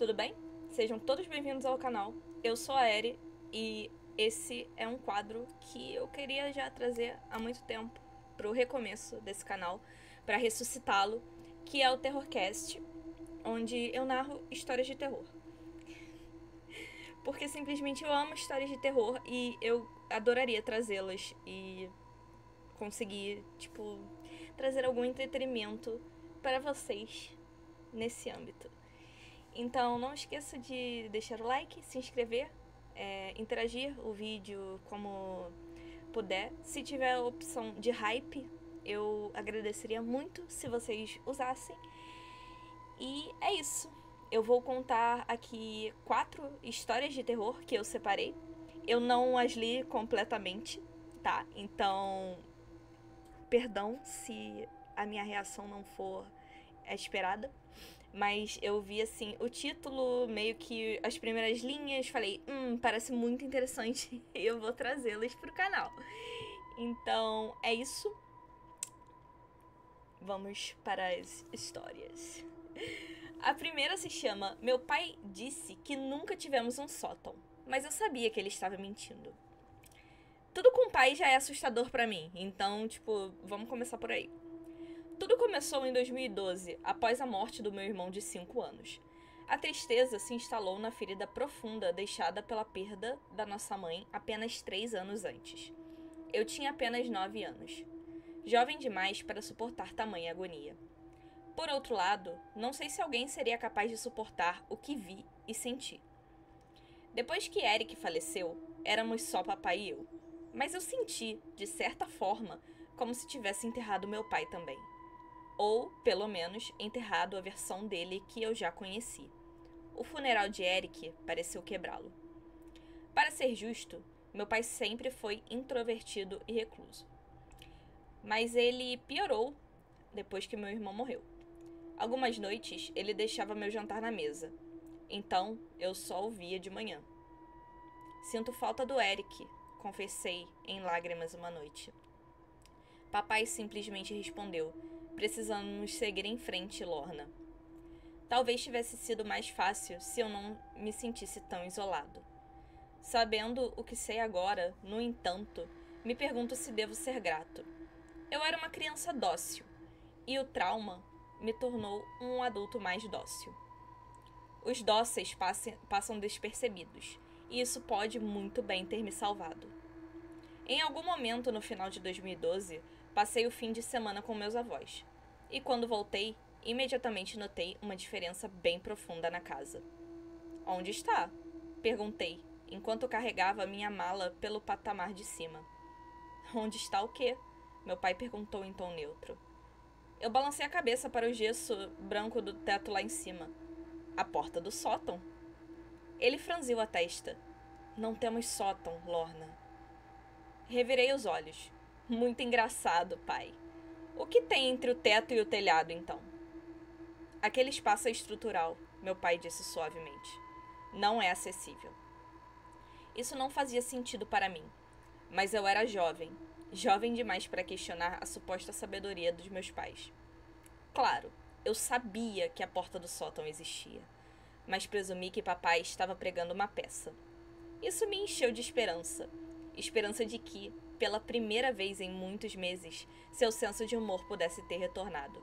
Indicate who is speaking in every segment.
Speaker 1: tudo bem? Sejam todos bem-vindos ao canal. Eu sou a Eri e esse é um quadro que eu queria já trazer há muito tempo pro recomeço desse canal, para ressuscitá-lo, que é o Terrorcast, onde eu narro histórias de terror. Porque simplesmente eu amo histórias de terror e eu adoraria trazê-las e conseguir, trazer algum entretenimento para vocês nesse âmbito. Então não esqueça de deixar o like, se inscrever, interagir o vídeo como puder. Se tiver a opção de hype, eu agradeceria muito se vocês usassem. E é isso. Eu vou contar aqui 4 histórias de terror que eu separei. Eu não as li completamente, tá? Então, perdão se a minha reação não for a esperada. Mas eu vi, assim, o título, meio que as primeiras linhas, falei, parece muito interessante e eu vou trazê-las pro canal. Então, é isso. Vamos para as histórias. A primeira se chama Meu pai disse que nunca tivemos um sótão, mas eu sabia que ele estava mentindo. Tudo com pai já é assustador pra mim, então, vamos começar por aí. Tudo começou em 2012, após a morte do meu irmão de 5 anos. A tristeza se instalou na ferida profunda deixada pela perda da nossa mãe apenas 3 anos antes. Eu tinha apenas 9 anos. Jovem demais para suportar tamanha agonia. Por outro lado, não sei se alguém seria capaz de suportar o que vi e senti. Depois que Eric faleceu, éramos só papai e eu. Mas eu senti, de certa forma, como se tivesse enterrado meu pai também. Ou, pelo menos, enterrado a versão dele que eu já conheci. O funeral de Eric pareceu quebrá-lo. Para ser justo, meu pai sempre foi introvertido e recluso. Mas ele piorou depois que meu irmão morreu. Algumas noites, ele deixava meu jantar na mesa. Então, eu só o via de manhã. Sinto falta do Eric, confessei em lágrimas uma noite. Papai simplesmente respondeu: precisamos seguir em frente, Lorna. Talvez tivesse sido mais fácil se eu não me sentisse tão isolado. Sabendo o que sei agora, no entanto, me pergunto se devo ser grato. Eu era uma criança dócil, e o trauma me tornou um adulto mais dócil. Os dóceis passam despercebidos, e isso pode muito bem ter me salvado. Em algum momento no final de 2012, passei o fim de semana com meus avós. E quando voltei, imediatamente notei uma diferença bem profunda na casa. Onde está? Perguntei, enquanto carregava minha mala pelo patamar de cima. Onde está o quê? Meu pai perguntou em tom neutro. Eu balancei a cabeça para o gesso branco do teto lá em cima. A porta do sótão. Ele franziu a testa. Não temos sótão, Lorna. Revirei os olhos. Muito engraçado, pai. O que tem entre o teto e o telhado, então? Aquele espaço é estrutural, meu pai disse suavemente. Não é acessível. Isso não fazia sentido para mim, mas eu era jovem demais para questionar a suposta sabedoria dos meus pais. Claro, eu sabia que a porta do sótão existia, mas presumi que papai estava pregando uma peça. Isso me encheu de esperança. Esperança de que, pela primeira vez em muitos meses, seu senso de humor pudesse ter retornado.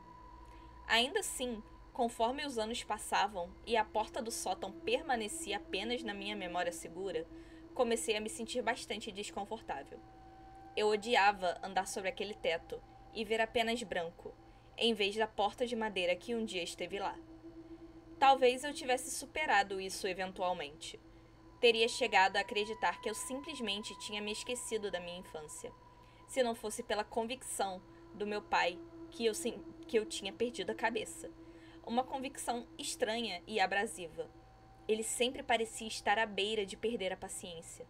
Speaker 1: Ainda assim, conforme os anos passavam e a porta do sótão permanecia apenas na minha memória segura, comecei a me sentir bastante desconfortável. Eu odiava andar sobre aquele teto e ver apenas branco, em vez da porta de madeira que um dia esteve lá. Talvez eu tivesse superado isso eventualmente. Teria chegado a acreditar que eu simplesmente tinha me esquecido da minha infância, se não fosse pela convicção do meu pai que eu tinha perdido a cabeça. Uma convicção estranha e abrasiva. Ele sempre parecia estar à beira de perder a paciência.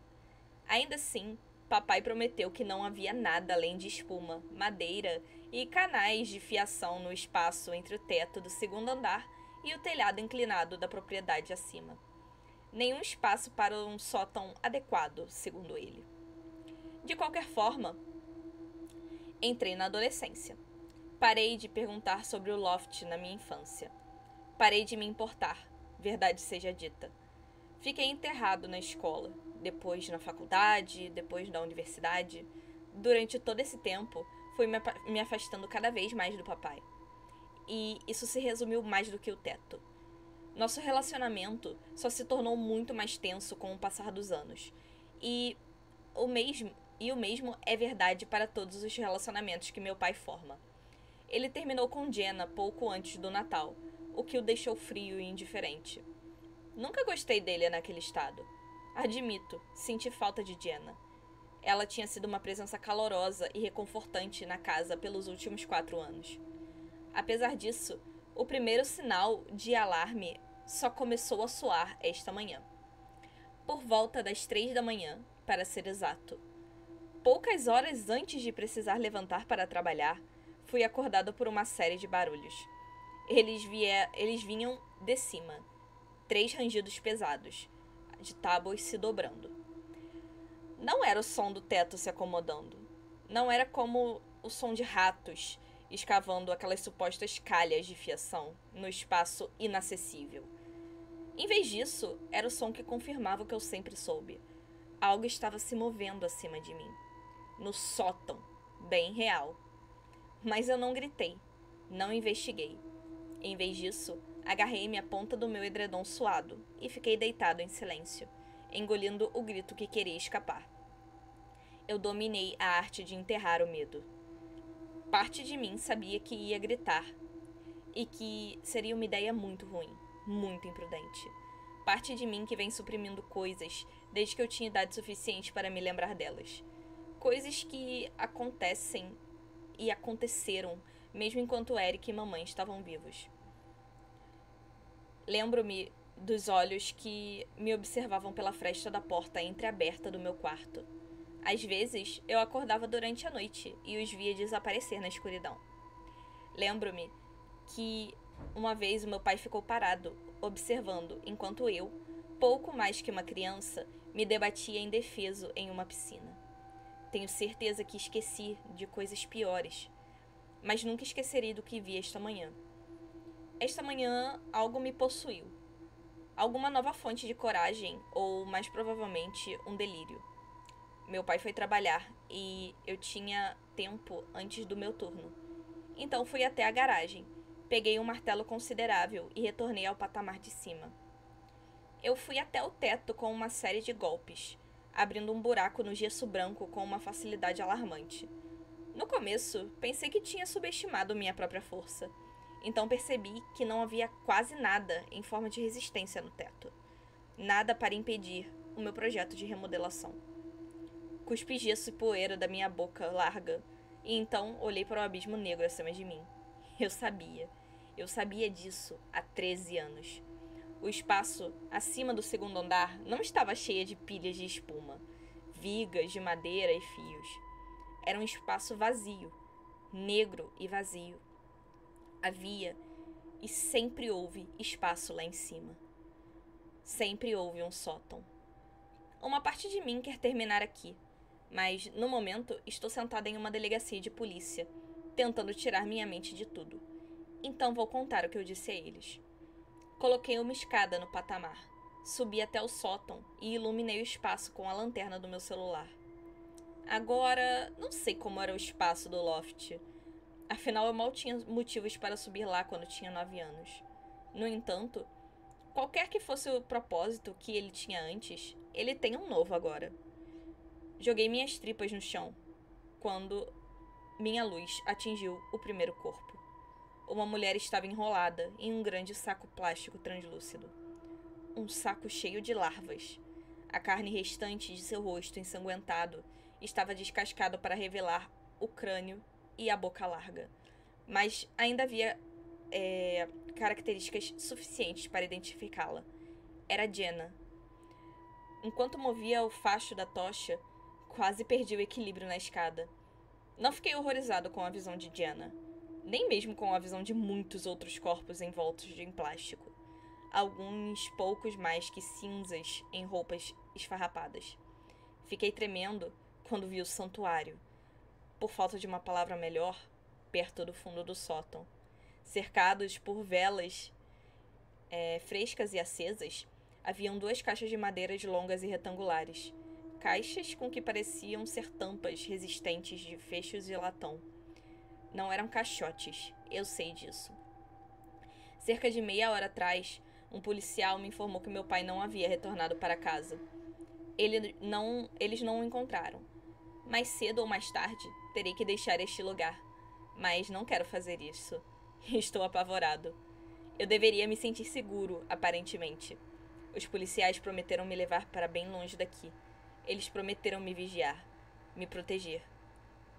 Speaker 1: Ainda assim, papai prometeu que não havia nada além de espuma, madeira e canais de fiação no espaço entre o teto do segundo andar e o telhado inclinado da propriedade acima. Nenhum espaço para um sótão adequado, segundo ele. De qualquer forma, entrei na adolescência. Parei de perguntar sobre o loft na minha infância. Parei de me importar, verdade seja dita. Fiquei enterrado na escola, depois na faculdade, depois na universidade. Durante todo esse tempo, fui me afastando cada vez mais do papai. E isso se resumiu mais do que o teto. Nosso relacionamento só se tornou muito mais tenso com o passar dos anos. E o mesmo é verdade para todos os relacionamentos que meu pai forma. Ele terminou com Jenna pouco antes do Natal, o que o deixou frio e indiferente. Nunca gostei dele naquele estado. Admito, senti falta de Jenna. Ela tinha sido uma presença calorosa e reconfortante na casa pelos últimos 4 anos. Apesar disso, o primeiro sinal de alarme só começou a soar esta manhã. Por volta das 3 da manhã, para ser exato. Poucas horas antes de precisar levantar para trabalhar, fui acordada por uma série de barulhos. Eles vinham de cima. 3 rangidos pesados, de tábuas se dobrando. Não era o som do teto se acomodando. Não era como o som de ratos escavando aquelas supostas calhas de fiação no espaço inacessível. Em vez disso, era o som que confirmava o que eu sempre soube. Algo estava se movendo acima de mim. No sótão, bem real. Mas eu não gritei, não investiguei. Em vez disso, agarrei-me à ponta do meu edredom suado e fiquei deitado em silêncio, engolindo o grito que queria escapar. Eu dominei a arte de enterrar o medo. Parte de mim sabia que ia gritar e que seria uma ideia muito ruim, muito imprudente. Parte de mim que vem suprimindo coisas desde que eu tinha idade suficiente para me lembrar delas. Coisas que acontecem e aconteceram mesmo enquanto Eric e mamãe estavam vivos. Lembro-me dos olhos que me observavam pela fresta da porta entreaberta do meu quarto. Às vezes, eu acordava durante a noite e os via desaparecer na escuridão. Lembro-me que uma vez o meu pai ficou parado, observando, enquanto eu, pouco mais que uma criança, me debatia indefeso em uma piscina. Tenho certeza que esqueci de coisas piores, mas nunca esquecerei do que vi esta manhã. Esta manhã, algo me possuiu. Alguma nova fonte de coragem, ou, mais provavelmente, um delírio. Meu pai foi trabalhar e eu tinha tempo antes do meu turno. Então fui até a garagem, peguei um martelo considerável e retornei ao patamar de cima. Eu fui até o teto com uma série de golpes, abrindo um buraco no gesso branco com uma facilidade alarmante. No começo, pensei que tinha subestimado minha própria força. Então percebi que não havia quase nada em forma de resistência no teto. Nada para impedir o meu projeto de remodelação. Cuspi gesso e poeira da minha boca larga, e então olhei para o abismo negro acima de mim. Eu sabia disso há 13 anos. O espaço acima do segundo andar não estava cheio de pilhas de espuma, vigas de madeira e fios. Era um espaço vazio, negro e vazio. Havia e sempre houve espaço lá em cima. Sempre houve um sótão. Uma parte de mim quer terminar aqui, mas, no momento, estou sentada em uma delegacia de polícia, tentando tirar minha mente de tudo. Então vou contar o que eu disse a eles. Coloquei uma escada no patamar, subi até o sótão e iluminei o espaço com a lanterna do meu celular. Agora, não sei como era o espaço do loft. Afinal, eu mal tinha motivos para subir lá quando tinha 9 anos. No entanto, qualquer que fosse o propósito que ele tinha antes, ele tem um novo agora. Joguei minhas tripas no chão, quando minha luz atingiu o primeiro corpo. Uma mulher estava enrolada em um grande saco plástico translúcido. Um saco cheio de larvas. A carne restante de seu rosto ensanguentado estava descascada para revelar o crânio e a boca larga. Mas ainda havia características suficientes para identificá-la. Era Jenna. Enquanto movia o facho da tocha, quase perdi o equilíbrio na escada. Não fiquei horrorizado com a visão de Jenna, nem mesmo com a visão de muitos outros corpos envoltos em plástico. Alguns poucos mais que cinzas em roupas esfarrapadas. Fiquei tremendo quando vi o santuário, por falta de uma palavra melhor, perto do fundo do sótão, cercados por velas frescas e acesas, haviam 2 caixas de madeiras longas e retangulares. Caixas com que pareciam ser tampas resistentes de fechos de latão. Não eram caixotes, eu sei disso. Cerca de meia hora atrás, um policial me informou que meu pai não havia retornado para casa. Eles não o encontraram. Mais cedo ou mais tarde, terei que deixar este lugar. Mas não quero fazer isso. Estou apavorado. Eu deveria me sentir seguro, aparentemente. Os policiais prometeram me levar para bem longe daqui. Eles prometeram me vigiar, me proteger.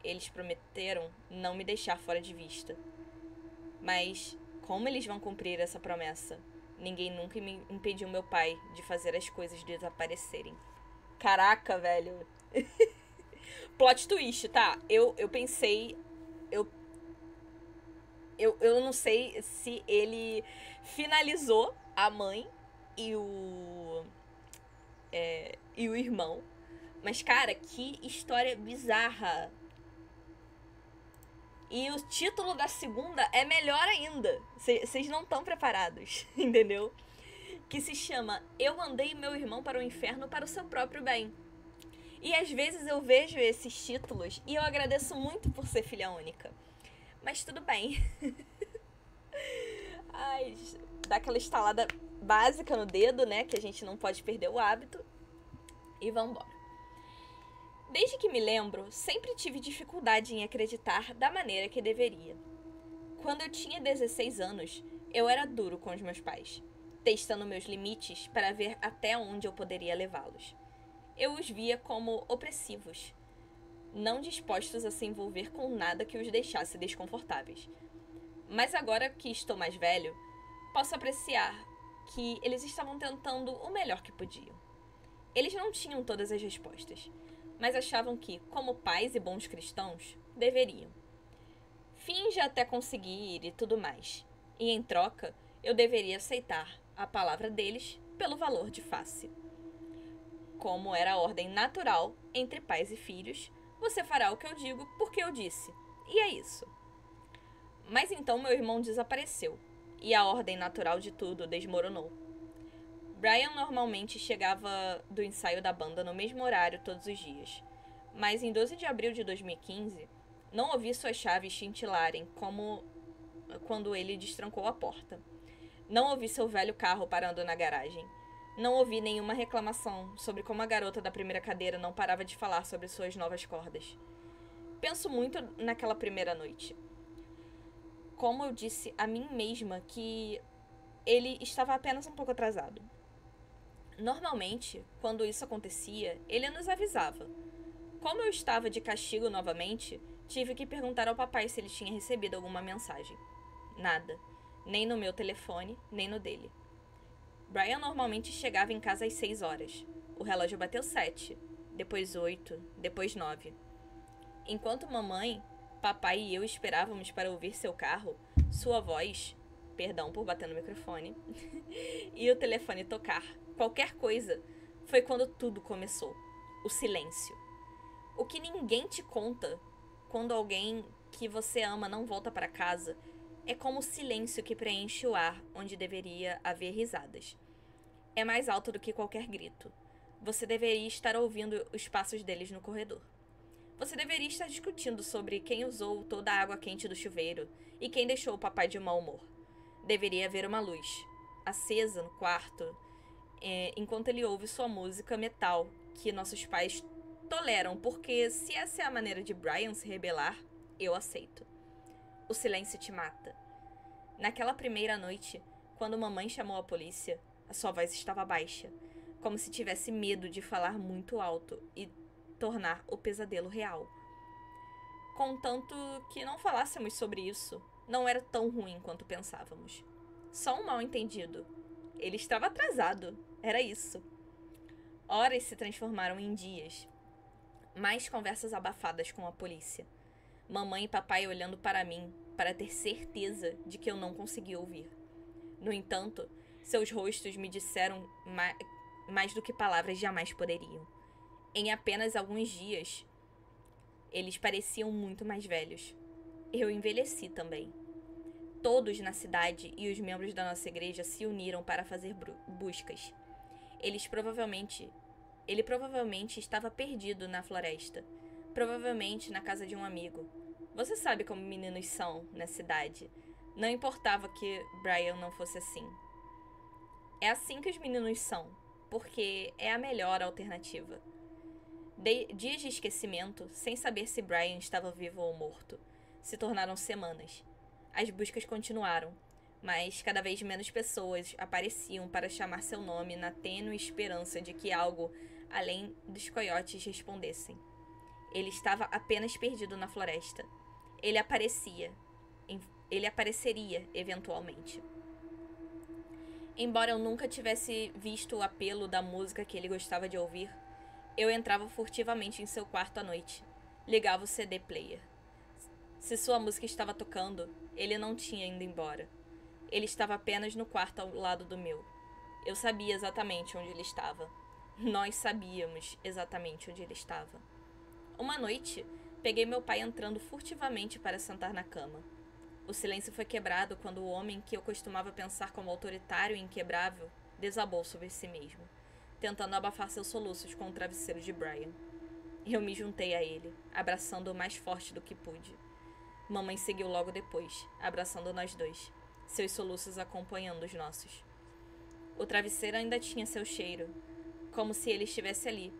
Speaker 1: Eles prometeram não me deixar fora de vista. Mas como eles vão cumprir essa promessa? Ninguém nunca me impediu meu pai de fazer as coisas desaparecerem. Caraca, velho. Plot twist, tá? Eu pensei... Eu não sei se ele finalizou a mãe e o irmão. Mas, cara, que história bizarra. E o título da segunda é melhor ainda. Vocês não estão preparados, entendeu? Que se chama Eu Mandei Meu Irmão para o Inferno para o Seu Próprio Bem. E às vezes eu vejo esses títulos e eu agradeço muito por ser filha única. Mas tudo bem. Ai, dá aquela estalada básica no dedo, né? Que a gente não pode perder o hábito. E vambora. Desde que me lembro, sempre tive dificuldade em acreditar da maneira que deveria. Quando eu tinha 16 anos, eu era duro com os meus pais, testando meus limites para ver até onde eu poderia levá-los. Eu os via como opressivos, não dispostos a se envolver com nada que os deixasse desconfortáveis. Mas agora que estou mais velho, posso apreciar que eles estavam tentando o melhor que podiam. Eles não tinham todas as respostas, mas achavam que, como pais e bons cristãos, deveriam. Finja até conseguir e tudo mais. E em troca, eu deveria aceitar a palavra deles pelo valor de face. Como era a ordem natural entre pais e filhos, você fará o que eu digo porque eu disse. E é isso. Mas então meu irmão desapareceu, e a ordem natural de tudo desmoronou. Brian normalmente chegava do ensaio da banda no mesmo horário todos os dias, mas em 12 de abril de 2015, não ouvi suas chaves cintilarem como quando ele destrancou a porta. Não ouvi seu velho carro parando na garagem. Não ouvi nenhuma reclamação sobre como a garota da primeira cadeira não parava de falar sobre suas novas cordas. Penso muito naquela primeira noite. Como eu disse a mim mesma que ele estava apenas um pouco atrasado. Normalmente, quando isso acontecia, ele nos avisava. Como eu estava de castigo novamente, tive que perguntar ao papai se ele tinha recebido alguma mensagem. Nada. Nem no meu telefone, nem no dele. Brian normalmente chegava em casa às 6 horas. O relógio bateu 7, depois 8, depois 9. Enquanto mamãe, papai e eu esperávamos para ouvir seu carro, sua voz, perdão por bater no microfone, e o telefone tocar, qualquer coisa, foi quando tudo começou. O silêncio. O que ninguém te conta quando alguém que você ama não volta para casa é como o silêncio que preenche o ar onde deveria haver risadas. É mais alto do que qualquer grito. Você deveria estar ouvindo os passos deles no corredor. Você deveria estar discutindo sobre quem usou toda a água quente do chuveiro e quem deixou o papai de mau humor. Deveria haver uma luz acesa no quarto enquanto ele ouve sua música metal, que nossos pais toleram, porque se essa é a maneira de Brian se rebelar, eu aceito. O silêncio te mata. Naquela primeira noite, quando mamãe chamou a polícia, a sua voz estava baixa, como se tivesse medo de falar muito alto e tornar o pesadelo real. Contanto que não falássemos sobre isso, não era tão ruim quanto pensávamos. Só um mal-entendido. Ele estava atrasado. Era isso. Horas se transformaram em dias. Mais conversas abafadas com a polícia. Mamãe e papai olhando para mim, para ter certeza de que eu não conseguia ouvir. No entanto, seus rostos me disseram mais do que palavras jamais poderiam. Em apenas alguns dias, eles pareciam muito mais velhos. Eu envelheci também. Todos na cidade e os membros da nossa igreja se uniram para fazer buscas. Ele provavelmente estava perdido na floresta, provavelmente na casa de um amigo. Você sabe como meninos são na cidade. Não importava que Brian não fosse assim. É assim que os meninos são, porque é a melhor alternativa. Dias de esquecimento, sem saber se Brian estava vivo ou morto, se tornaram semanas. As buscas continuaram, mas cada vez menos pessoas apareciam para chamar seu nome na tênue esperança de que algo além dos coiotes respondessem. Ele estava apenas perdido na floresta. Ele apareceria eventualmente. Embora eu nunca tivesse visto o apelo da música que ele gostava de ouvir, eu entrava furtivamente em seu quarto à noite. Ligava o CD player. Se sua música estava tocando, ele não tinha ido embora. Ele estava apenas no quarto ao lado do meu. Eu sabia exatamente onde ele estava. Nós sabíamos exatamente onde ele estava. Uma noite, peguei meu pai entrando furtivamente para sentar na cama. O silêncio foi quebrado quando o homem que eu costumava pensar como autoritário e inquebrável desabou sobre si mesmo, tentando abafar seus soluços com o travesseiro de Brian. Eu me juntei a ele, abraçando-o mais forte do que pude. Mamãe seguiu logo depois, abraçando nós dois, seus soluços acompanhando os nossos. O travesseiro ainda tinha seu cheiro, como se ele estivesse ali,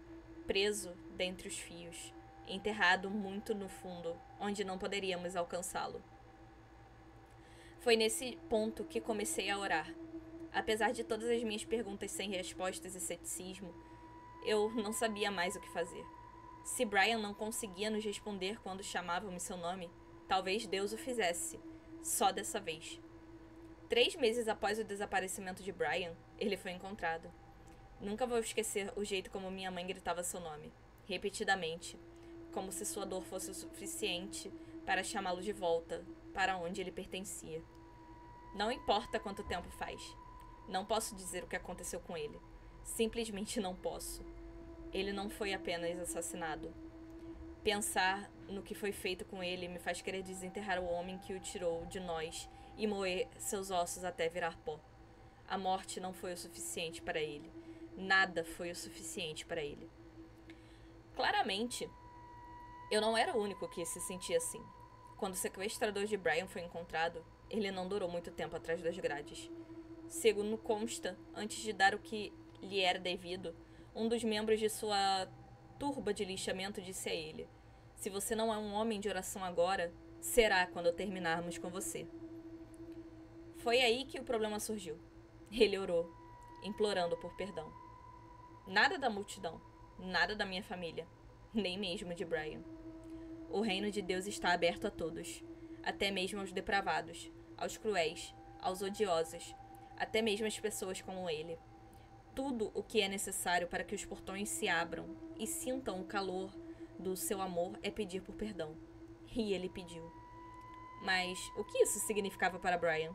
Speaker 1: preso dentre os fios, enterrado muito no fundo, onde não poderíamos alcançá-lo. Foi nesse ponto que comecei a orar. Apesar de todas as minhas perguntas sem respostas e ceticismo, eu não sabia mais o que fazer. Se Brian não conseguia nos responder quando chamávamos seu nome, talvez Deus o fizesse, só dessa vez. 3 meses após o desaparecimento de Brian, ele foi encontrado. Nunca vou esquecer o jeito como minha mãe gritava seu nome, repetidamente, como se sua dor fosse o suficiente para chamá-lo de volta, para onde ele pertencia. Não importa quanto tempo faz. Não posso dizer o que aconteceu com ele. Simplesmente não posso. Ele não foi apenas assassinado. Pensar no que foi feito com ele me faz querer desenterrar o homem que o tirou de nós e moer seus ossos até virar pó. A morte não foi o suficiente para ele. Nada foi o suficiente para ele. Claramente, eu não era o único que se sentia assim. Quando o sequestrador de Brian foi encontrado, ele não durou muito tempo atrás das grades. Segundo consta, antes de dar o que lhe era devido, um dos membros de sua turba de lixamento disse a ele: "Se você não é um homem de oração agora, será quando terminarmos com você." Foi aí que o problema surgiu. Ele orou, implorando por perdão. Nada da multidão, nada da minha família, nem mesmo de Brian. O reino de Deus está aberto a todos, até mesmo aos depravados, aos cruéis, aos odiosos, até mesmo às pessoas como ele. Tudo o que é necessário para que os portões se abram e sintam o calor do seu amor é pedir por perdão. E ele pediu. Mas o que isso significava para Brian?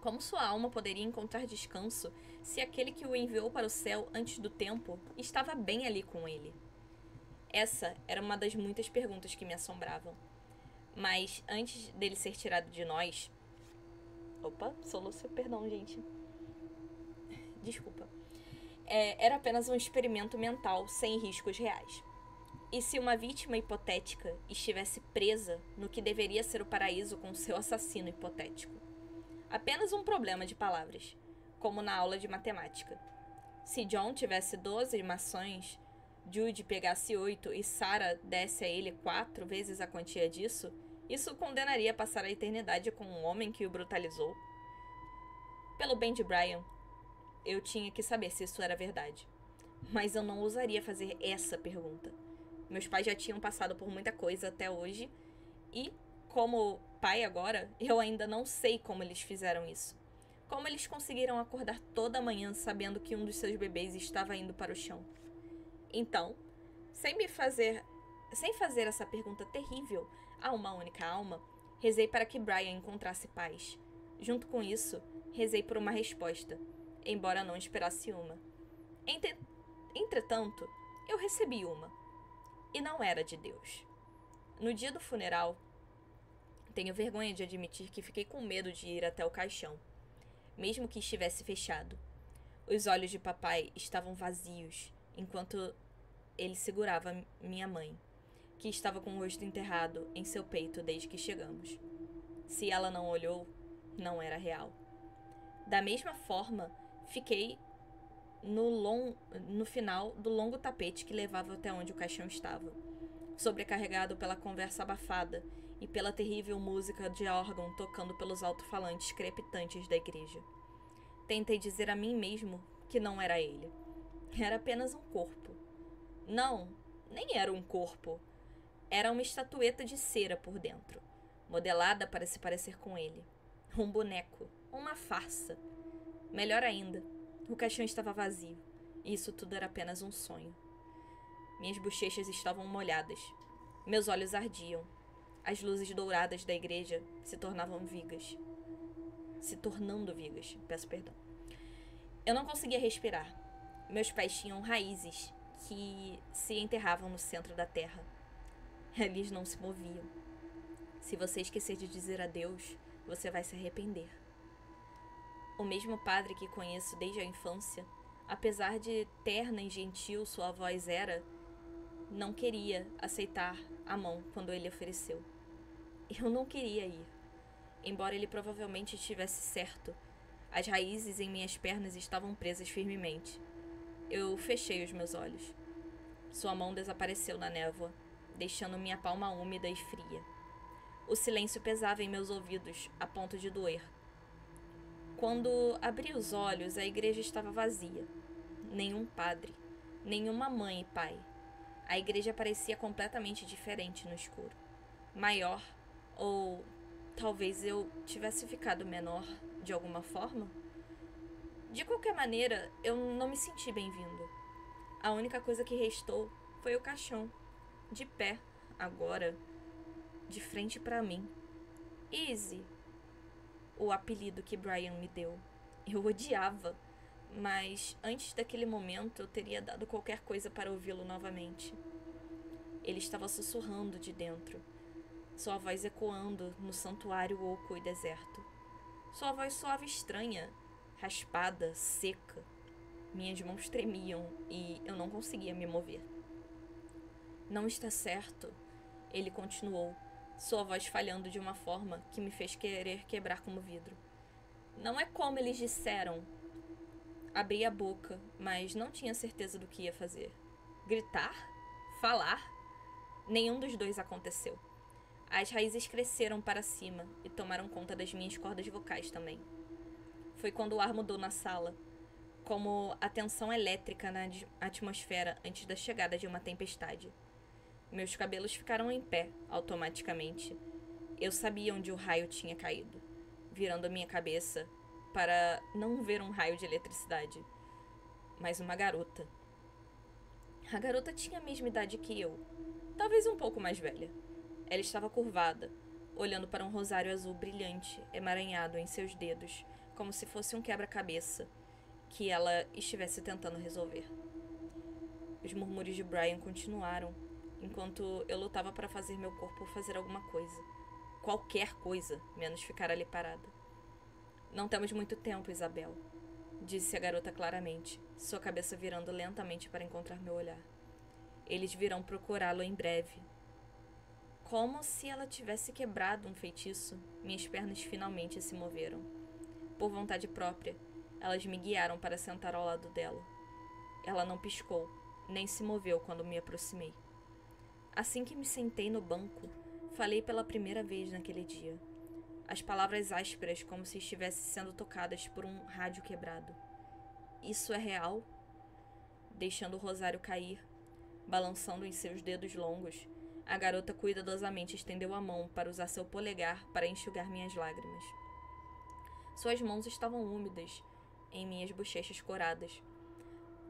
Speaker 1: Como sua alma poderia encontrar descanso se aquele que o enviou para o céu antes do tempo estava bem ali com ele? Essa era uma das muitas perguntas que me assombravam. Mas antes dele ser tirado de nós... Opa, soluço, perdão, gente. Desculpa. Era apenas um experimento mental sem riscos reais. E se uma vítima hipotética estivesse presa no que deveria ser o paraíso com seu assassino hipotético? Apenas um problema de palavras, como na aula de matemática. Se John tivesse 12 maçãs, Jude pegasse 8 e Sarah desse a ele 4 vezes a quantia disso, isso o condenaria a passar a eternidade com um homem que o brutalizou. Pelo bem de Brian, eu tinha que saber se isso era verdade. Mas eu não ousaria fazer essa pergunta. Meus pais já tinham passado por muita coisa até hoje e, como pai agora, eu ainda não sei como eles fizeram isso. Como eles conseguiram acordar toda manhã sabendo que um dos seus bebês estava indo para o chão. Então, sem fazer essa pergunta terrível a uma única alma, rezei para que Brian encontrasse paz. Junto com isso, rezei por uma resposta, embora não esperasse uma. Entretanto, eu recebi uma. E não era de Deus. No dia do funeral, Tenho vergonha de admitir que fiquei com medo de ir até o caixão, mesmo que estivesse fechado. Os olhos de papai estavam vazios, enquanto ele segurava minha mãe, que estava com o rosto enterrado em seu peito desde que chegamos. Se ela não olhou, não era real. Da mesma forma, fiquei no final do longo tapete que levava até onde o caixão estava, sobrecarregado pela conversa abafada e pela terrível música de órgão tocando pelos alto-falantes crepitantes da igreja. Tentei dizer a mim mesmo que não era ele. Era apenas um corpo. Não, nem era um corpo. Era uma estatueta de cera por dentro, modelada para se parecer com ele. Um boneco, uma farsa. Melhor ainda, o caixão estava vazio, e isso tudo era apenas um sonho. Minhas bochechas estavam molhadas. Meus olhos ardiam. As luzes douradas da igreja se tornando vigas. Peço perdão. Eu não conseguia respirar. Meus pés tinham raízes que se enterravam no centro da terra. Eles não se moviam. Se você esquecer de dizer adeus, você vai se arrepender. O mesmo padre que conheço desde a infância, apesar de terna e gentil sua voz era, não queria aceitar a mão quando ele ofereceu. Eu não queria ir. Embora ele provavelmente estivesse certo, as raízes em minhas pernas estavam presas firmemente. Eu fechei os meus olhos. Sua mão desapareceu na névoa, deixando minha palma úmida e fria. O silêncio pesava em meus ouvidos, a ponto de doer. Quando abri os olhos, a igreja estava vazia. Nenhum padre, nenhuma mãe e pai. A igreja parecia completamente diferente no escuro. Maior, ou talvez eu tivesse ficado menor de alguma forma? De qualquer maneira, eu não me senti bem-vindo. A única coisa que restou foi o caixão, de pé, agora, de frente para mim. Izzy, o apelido que Brian me deu. Eu odiava, mas antes daquele momento eu teria dado qualquer coisa para ouvi-lo novamente. Ele estava sussurrando de dentro, sua voz ecoando no santuário oco e deserto. Sua voz suave e estranha, raspada, seca. Minhas mãos tremiam e eu não conseguia me mover. Não está certo, ele continuou, sua voz falhando de uma forma que me fez querer quebrar como vidro. Não é como eles disseram. Abri a boca, mas não tinha certeza do que ia fazer. Gritar? Falar? Nenhum dos dois aconteceu. As raízes cresceram para cima e tomaram conta das minhas cordas vocais também. Foi quando o ar mudou na sala, como a tensão elétrica na atmosfera antes da chegada de uma tempestade. Meus cabelos ficaram em pé, automaticamente. Eu sabia onde o raio tinha caído, virando a minha cabeça para não ver um raio de eletricidade, mas uma garota. A garota tinha a mesma idade que eu, talvez um pouco mais velha. Ela estava curvada, olhando para um rosário azul brilhante, emaranhado em seus dedos, como se fosse um quebra-cabeça que ela estivesse tentando resolver. Os murmúrios de Brian continuaram, enquanto eu lutava para fazer meu corpo fazer alguma coisa. Qualquer coisa, menos ficar ali parada. Não temos muito tempo, Isabel, disse a garota claramente, sua cabeça virando lentamente para encontrar meu olhar. Eles virão procurá-lo em breve. Como se ela tivesse quebrado um feitiço, minhas pernas finalmente se moveram. Por vontade própria, elas me guiaram para sentar ao lado dela. Ela não piscou, nem se moveu quando me aproximei. Assim que me sentei no banco, falei pela primeira vez naquele dia. As palavras ásperas como se estivessem sendo tocadas por um rádio quebrado. Isso é real? Deixando o rosário cair, balançando em seus dedos longos, a garota cuidadosamente estendeu a mão para usar seu polegar para enxugar minhas lágrimas. Suas mãos estavam úmidas em minhas bochechas coradas,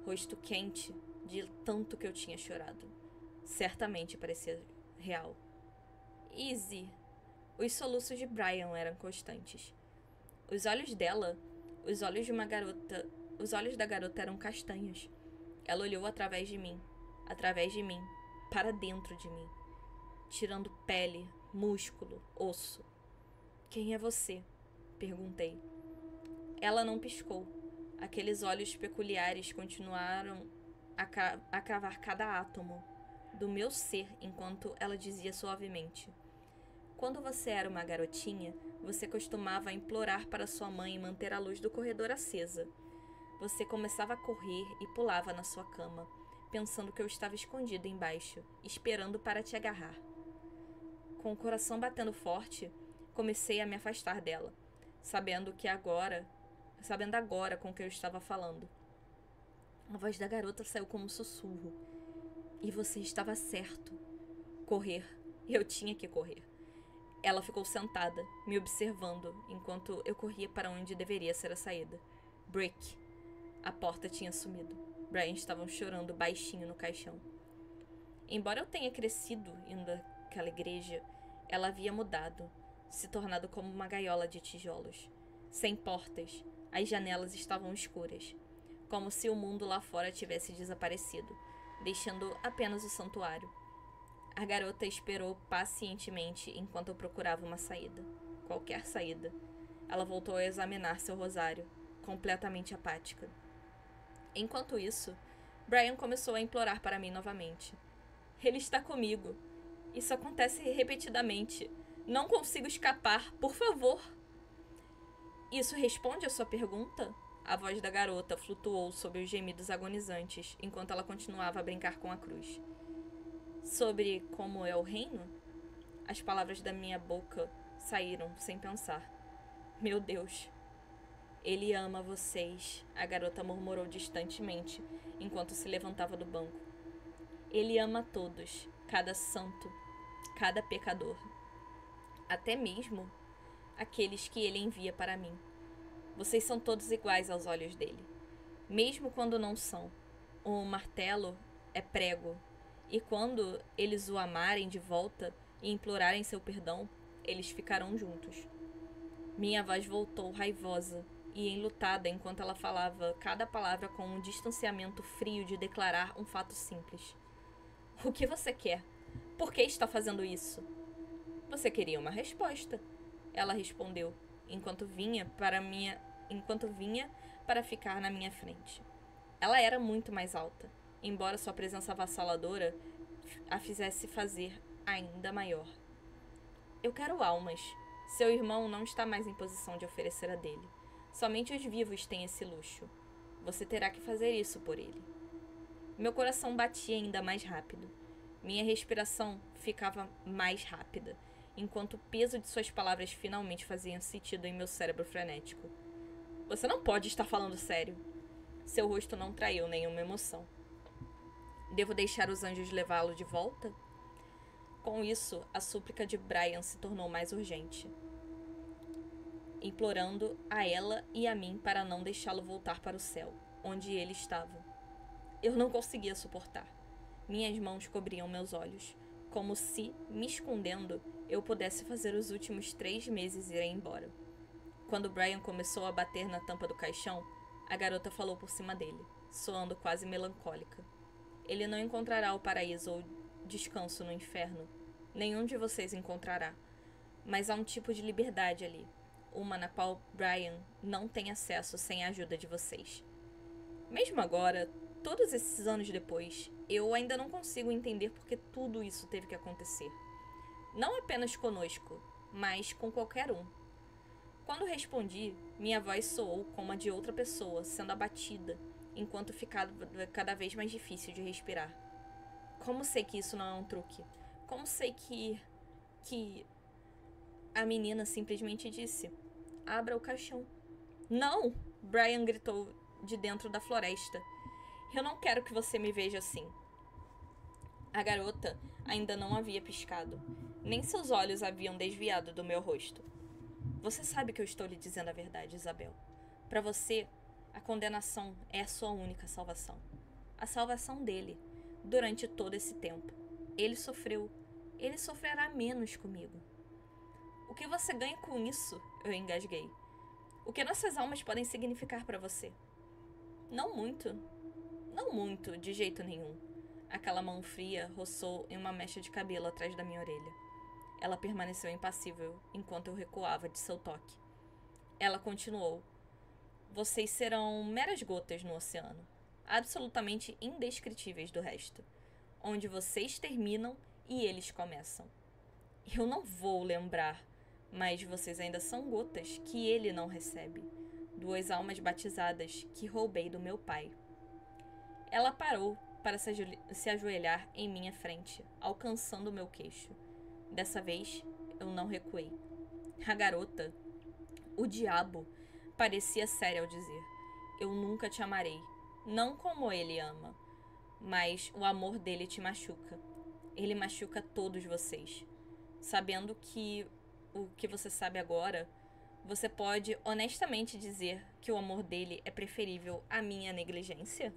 Speaker 1: rosto quente de tanto que eu tinha chorado. Certamente parecia real. Izzy. Os soluços de Brian eram constantes. Os olhos dela, os olhos da garota eram castanhos. Ela olhou através de mim, para dentro de mim, tirando pele, músculo, osso, Quem é você? Perguntei. Ela não piscou. Aqueles olhos peculiares continuaram a cravar cada átomo do meu ser enquanto ela dizia suavemente: quando você era uma garotinha, você costumava implorar para sua mãe manter a luz do corredor acesa. Você começava a correr e pulava na sua cama, pensando que eu estava escondido embaixo, esperando para te agarrar. Com o coração batendo forte, comecei a me afastar dela, sabendo agora com o que eu estava falando. A voz da garota saiu como um sussurro. E você estava certo. Correr. Eu tinha que correr. Ela ficou sentada, me observando, enquanto eu corria para onde deveria ser a saída. Brick. A porta tinha sumido. Brian estava chorando baixinho no caixão. Embora eu tenha crescido indo àquela igreja, ela havia mudado, se tornado como uma gaiola de tijolos. Sem portas, as janelas estavam escuras, como se o mundo lá fora tivesse desaparecido, deixando apenas o santuário. A garota esperou pacientemente enquanto eu procurava uma saída. Qualquer saída. Ela voltou a examinar seu rosário, completamente apática. Enquanto isso, Brian começou a implorar para mim novamente. Ele está comigo. Isso acontece repetidamente. Não consigo escapar, por favor. Isso responde a sua pergunta? A voz da garota flutuou sob os gemidos agonizantes, enquanto ela continuava a brincar com a cruz. Sobre como é o reino? As palavras da minha boca saíram sem pensar. Meu Deus. Ele ama vocês, a garota murmurou distantemente, enquanto se levantava do banco. Ele ama todos, cada santo, cada pecador. Até mesmo aqueles que ele envia para mim. Vocês são todos iguais aos olhos dele. Mesmo quando não são. O martelo é prego. E quando eles o amarem de volta e implorarem seu perdão, eles ficarão juntos. Minha voz voltou raivosa e enlutada enquanto ela falava cada palavra com um distanciamento frio de declarar um fato simples. O que você quer? Por que está fazendo isso? Você queria uma resposta, ela respondeu, enquanto vinha para ficar na minha frente. Ela era muito mais alta, embora sua presença avassaladora a fizesse fazer ainda maior. Eu quero almas. Seu irmão não está mais em posição de oferecer a dele. Somente os vivos têm esse luxo. Você terá que fazer isso por ele. Meu coração batia ainda mais rápido. Minha respiração ficava mais rápida, enquanto o peso de suas palavras finalmente fazia sentido em meu cérebro frenético. Você não pode estar falando sério. Seu rosto não traiu nenhuma emoção. Devo deixar os anjos levá-lo de volta? Com isso, a súplica de Brian se tornou mais urgente, implorando a ela e a mim para não deixá-lo voltar para o céu, onde ele estava. Eu não conseguia suportar. Minhas mãos cobriam meus olhos, como se, me escondendo, eu pudesse fazer os últimos 3 meses irem embora. Quando Brian começou a bater na tampa do caixão, a garota falou por cima dele, soando quase melancólica. Ele não encontrará o paraíso ou descanso no inferno. Nenhum de vocês encontrará. Mas há um tipo de liberdade ali, uma na qual Brian não tem acesso sem a ajuda de vocês. Mesmo agora, todos esses anos depois, eu ainda não consigo entender por que tudo isso teve que acontecer. Não apenas conosco, mas com qualquer um. Quando respondi, minha voz soou como a de outra pessoa, sendo abatida, enquanto ficava cada vez mais difícil de respirar. Como sei que isso não é um truque? Como sei que... A menina simplesmente disse: abra o caixão. Não! Brian gritou de dentro da floresta. Eu não quero que você me veja assim. A garota ainda não havia piscado. Nem seus olhos haviam desviado do meu rosto. Você sabe que eu estou lhe dizendo a verdade, Isabel. Para você, a condenação é a sua única salvação. A salvação dele, durante todo esse tempo. Ele sofreu. Ele sofrerá menos comigo. O que você ganha com isso? Eu engasguei. O que nossas almas podem significar para você? Não muito. Não muito, de jeito nenhum. Aquela mão fria roçou em uma mecha de cabelo atrás da minha orelha. Ela permaneceu impassível enquanto eu recuava de seu toque. Ela continuou: vocês serão meras gotas no oceano, absolutamente indescritíveis do resto, onde vocês terminam e eles começam. Eu não vou lembrar, mas vocês ainda são gotas que ele não recebe. 2 almas batizadas que roubei do meu pai. Ela parou para se ajoelhar em minha frente, alcançando meu queixo. Dessa vez, eu não recuei. A garota, o diabo, parecia séria ao dizer: eu nunca te amarei, não como ele ama, mas o amor dele te machuca. Ele machuca todos vocês. Sabendo que o que você sabe agora, você pode honestamente dizer que o amor dele é preferível à minha negligência?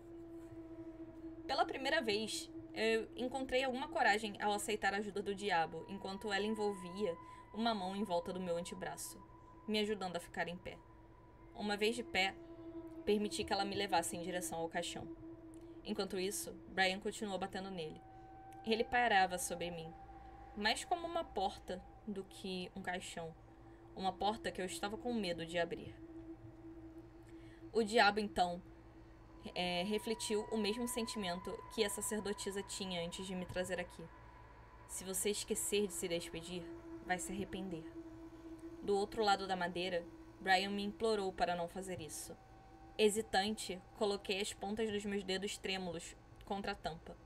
Speaker 1: Pela primeira vez, eu encontrei alguma coragem ao aceitar a ajuda do diabo, enquanto ela envolvia uma mão em volta do meu antebraço, me ajudando a ficar em pé. Uma vez de pé, permiti que ela me levasse em direção ao caixão. Enquanto isso, Brian continuou batendo nele. Ele parava sobre mim, mais como uma porta do que um caixão. Uma porta que eu estava com medo de abrir. O diabo, então, refletiu o mesmo sentimento que a sacerdotisa tinha antes de me trazer aqui. Se você esquecer de se despedir, vai se arrepender. Do outro lado da madeira, Brian me implorou para não fazer isso. Hesitante, coloquei as pontas dos meus dedos trêmulos contra a tampa.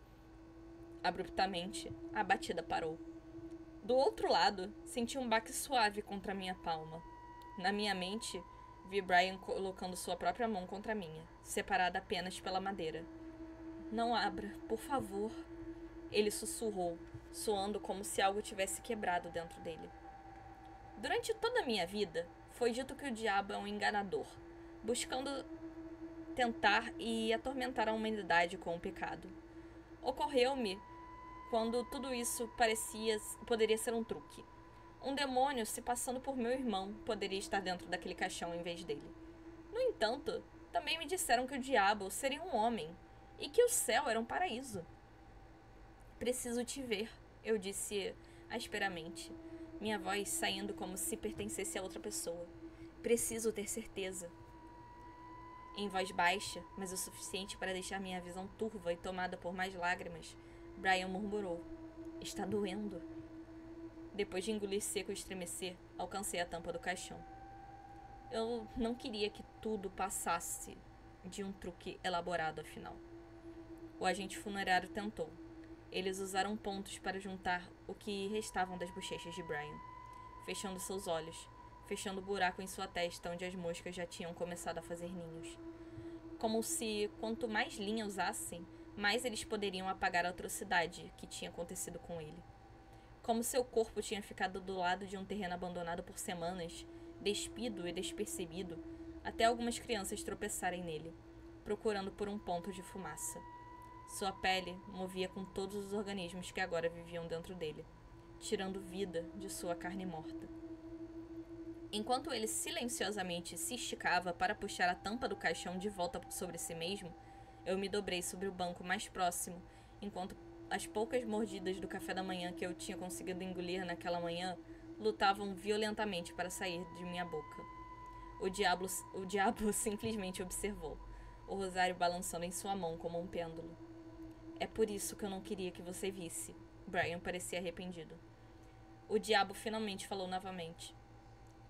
Speaker 1: Abruptamente, a batida parou. Do outro lado, senti um baque suave contra a minha palma. Na minha mente, vi Brian colocando sua própria mão contra a minha, separada apenas pela madeira. Não abra, por favor. Ele sussurrou, soando como se algo tivesse quebrado dentro dele. Durante toda a minha vida, foi dito que o diabo é um enganador, buscando tentar e atormentar a humanidade com o pecado. Ocorreu-me quando tudo isso poderia ser um truque. Um demônio se passando por meu irmão poderia estar dentro daquele caixão em vez dele. No entanto, também me disseram que o diabo seria um homem e que o céu era um paraíso. Preciso te ver, eu disse asperamente, minha voz saindo como se pertencesse a outra pessoa. Preciso ter certeza. Em voz baixa, mas o suficiente para deixar minha visão turva e tomada por mais lágrimas, Brian murmurou: está doendo. Depois de engolir seco e estremecer, alcancei a tampa do caixão. Eu não queria que tudo passasse de um truque elaborado, afinal. O agente funerário tentou. Eles usaram pontos para juntar o que restavam das bochechas de Brian, fechando seus olhos, fechando o buraco em sua testa onde as moscas já tinham começado a fazer ninhos. Como se, quanto mais linha usassem, mais eles poderiam apagar a atrocidade que tinha acontecido com ele. Como seu corpo tinha ficado do lado de um terreno abandonado por semanas, despido e despercebido, até algumas crianças tropeçarem nele, procurando por um ponto de fumaça. Sua pele movia com todos os organismos que agora viviam dentro dele, tirando vida de sua carne morta. Enquanto ele silenciosamente se esticava para puxar a tampa do caixão de volta sobre si mesmo, eu me dobrei sobre o banco mais próximo, enquanto as poucas mordidas do café da manhã que eu tinha conseguido engolir naquela manhã lutavam violentamente para sair de minha boca. O diabo simplesmente observou, o rosário balançando em sua mão como um pêndulo. É por isso que eu não queria que você visse. Brian parecia arrependido. O diabo finalmente falou novamente.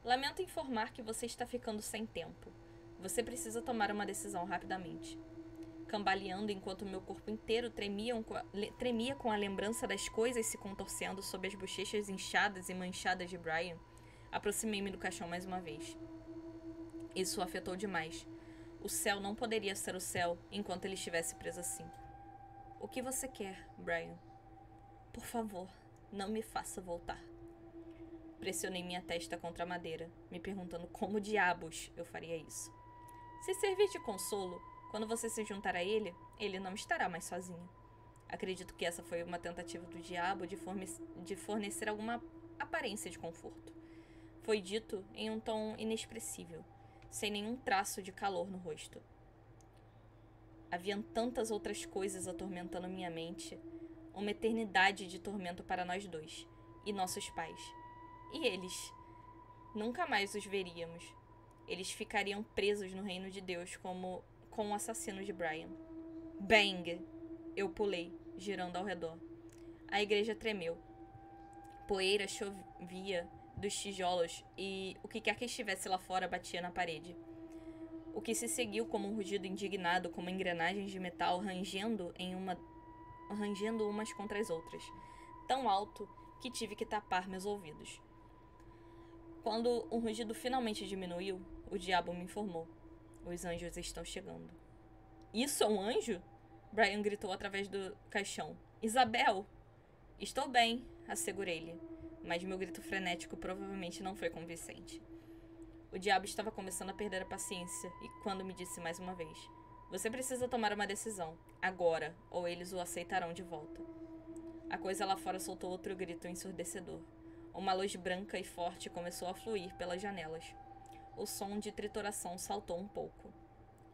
Speaker 1: Lamento informar que você está ficando sem tempo. Você precisa tomar uma decisão rapidamente. Cambaleando enquanto meu corpo inteiro tremia com a lembrança das coisas se contorcendo sob as bochechas inchadas e manchadas de Brian, aproximei-me do caixão mais uma vez. Isso o afetou demais. O céu não poderia ser o céu enquanto ele estivesse preso assim. O que você quer, Brian? Por favor, não me faça voltar. Pressionei minha testa contra a madeira, me perguntando como diabos eu faria isso. Se servir de consolo, quando você se juntar a ele, ele não estará mais sozinho. Acredito que essa foi uma tentativa do diabo de fornecer alguma aparência de conforto. Foi dito em um tom inexpressível, sem nenhum traço de calor no rosto. Haviam tantas outras coisas atormentando minha mente, uma eternidade de tormento para nós dois, e nossos pais. E eles? Nunca mais os veríamos. Eles ficariam presos no reino de Deus com o assassino de Brian. Bang! Eu pulei, girando ao redor. A igreja tremeu. Poeira chovia dos tijolos e o que quer que estivesse lá fora batia na parede. O que se seguiu como um rugido indignado, como engrenagens de metal rangendo umas contra as outras, tão alto que tive que tapar meus ouvidos. Quando o rugido finalmente diminuiu, o diabo me informou. Os anjos estão chegando. Isso é um anjo? Brian gritou através do caixão. Isabel! Estou bem, assegurei-lhe, mas meu grito frenético provavelmente não foi convincente. O diabo estava começando a perder a paciência e quando me disse mais uma vez: você precisa tomar uma decisão, agora, ou eles o aceitarão de volta. A coisa lá fora soltou outro grito ensurdecedor. Uma luz branca e forte começou a fluir pelas janelas. O som de trituração saltou um pouco.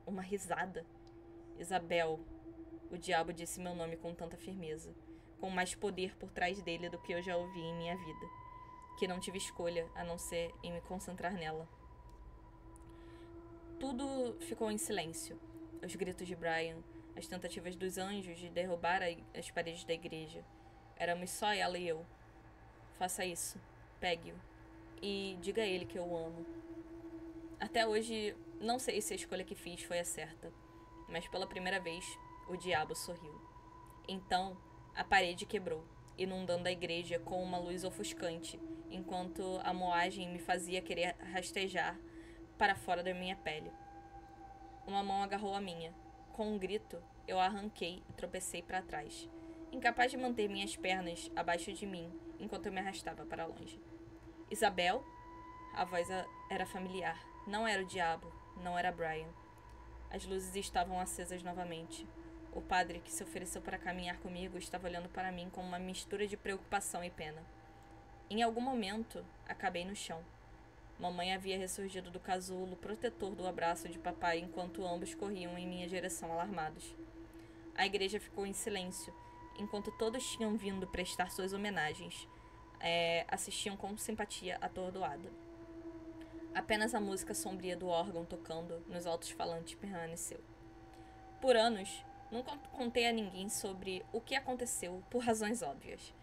Speaker 1: Uma risada. Isabel. O diabo disse meu nome com tanta firmeza, com mais poder por trás dele do que eu já ouvi em minha vida, que não tive escolha a não ser em me concentrar nela. Tudo ficou em silêncio. Os gritos de Brian, as tentativas dos anjos de derrubar as paredes da igreja. Éramos só ela e eu. Faça isso. Pegue-o. E diga a ele que eu o amo. Até hoje, não sei se a escolha que fiz foi a certa, mas pela primeira vez, o diabo sorriu. Então, a parede quebrou, inundando a igreja com uma luz ofuscante, enquanto a moagem me fazia querer rastejar para fora da minha pele. Uma mão agarrou a minha. Com um grito, eu a arranquei e tropecei para trás, incapaz de manter minhas pernas abaixo de mim enquanto eu me arrastava para longe. Isabel? A voz era familiar. Não era o diabo, não era Brian. As luzes estavam acesas novamente. O padre que se ofereceu para caminhar comigo estava olhando para mim com uma mistura de preocupação e pena. Em algum momento, acabei no chão. Mamãe havia ressurgido do casulo, protetor do abraço de papai, enquanto ambos corriam em minha direção alarmados. A igreja ficou em silêncio, enquanto todos tinham vindo prestar suas homenagens. Assistiam com simpatia atordoada. Apenas a música sombria do órgão tocando nos altos-falantes permaneceu. Por anos, nunca contei a ninguém sobre o que aconteceu por razões óbvias.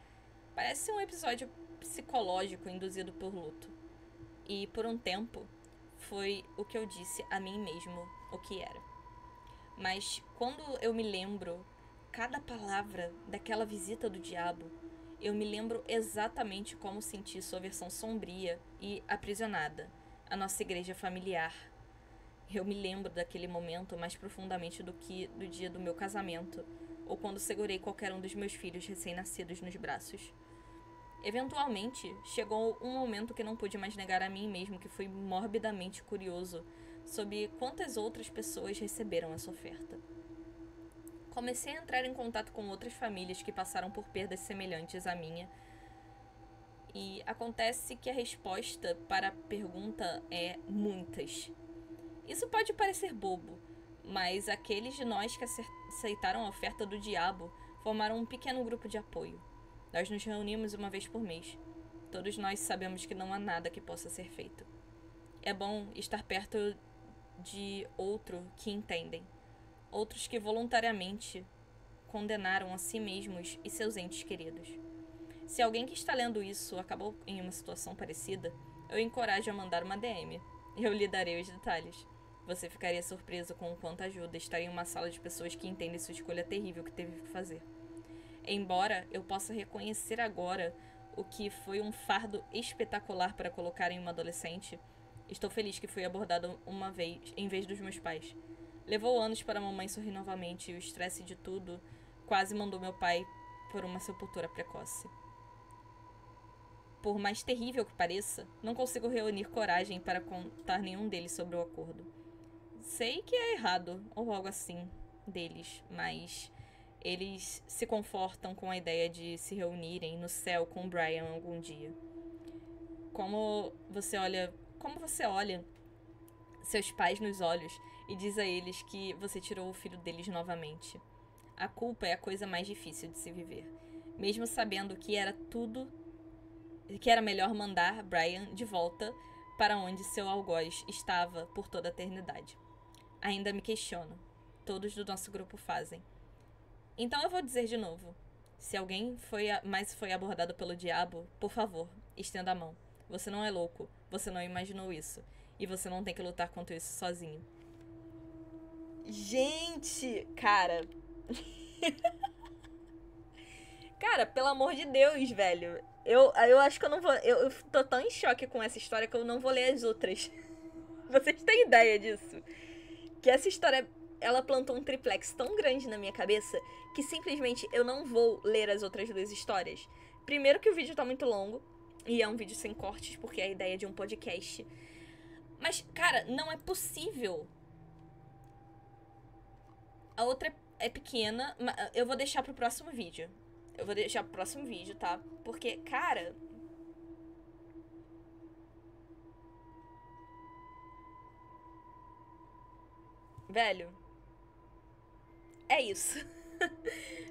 Speaker 1: Parece um episódio psicológico induzido por luto. E, por um tempo, foi o que eu disse a mim mesmo o que era. Mas, quando eu me lembro cada palavra daquela visita do diabo, eu me lembro exatamente como senti sua versão sombria e aprisionada, a nossa igreja familiar. Eu me lembro daquele momento mais profundamente do que do dia do meu casamento, ou quando segurei qualquer um dos meus filhos recém-nascidos nos braços. Eventualmente, chegou um momento que não pude mais negar a mim mesmo que fui morbidamente curioso sobre quantas outras pessoas receberam essa oferta. Comecei a entrar em contato com outras famílias que passaram por perdas semelhantes à minha, e acontece que a resposta para a pergunta é muitas. Isso pode parecer bobo, mas aqueles de nós que aceitaram a oferta do diabo formaram um pequeno grupo de apoio. Nós nos reunimos uma vez por mês. Todos nós sabemos que não há nada que possa ser feito. É bom estar perto de outro que entendem. Outros que voluntariamente condenaram a si mesmos e seus entes queridos. Se alguém que está lendo isso acabou em uma situação parecida, eu encorajo a mandar uma DM. Eu lhe darei os detalhes. Você ficaria surpreso com o quanto ajuda estar em uma sala de pessoas que entendem sua escolha terrível que teve que fazer. Embora eu possa reconhecer agora o que foi um fardo espetacular para colocar em uma adolescente, estou feliz que fui abordado uma vez, em vez dos meus pais. Levou anos para a mamãe sorrir novamente e o estresse de tudo quase mandou meu pai por uma sepultura precoce. Por mais terrível que pareça, não consigo reunir coragem para contar nenhum deles sobre o acordo. Sei que é errado, ou algo assim, deles, mas eles se confortam com a ideia de se reunirem no céu com Brian algum dia. Como você olha seus pais nos olhos e diz a eles que você tirou o filho deles novamente. A culpa é a coisa mais difícil de se viver, mesmo sabendo que era tudo que era melhor mandar Brian de volta para onde seu algoz estava por toda a eternidade. Ainda me questiono. Todos do nosso grupo fazem. Então eu vou dizer de novo. Se alguém foi abordado pelo diabo, por favor, estenda a mão. Você não é louco. Você não imaginou isso. E você não tem que lutar contra isso sozinho. Gente, cara. Cara, pelo amor de Deus, velho. Eu acho que eu não vou... Eu tô tão em choque com essa história que eu não vou ler as outras. Vocês têm ideia disso? Que essa história, ela plantou um triplex tão grande na minha cabeça que simplesmente eu não vou ler as outras duas histórias. Primeiro que o vídeo tá muito longo. E é um vídeo sem cortes, porque é a ideia de um podcast. Mas, cara, não é possível. A outra é pequena. Eu vou deixar pro próximo vídeo. Tá? Porque, cara... Velho... É isso.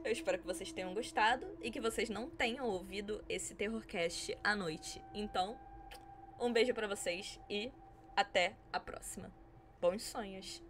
Speaker 1: Eu espero que vocês tenham gostado e que vocês não tenham ouvido esse Terrorcast à noite. Então, um beijo pra vocês e até a próxima. Bons sonhos!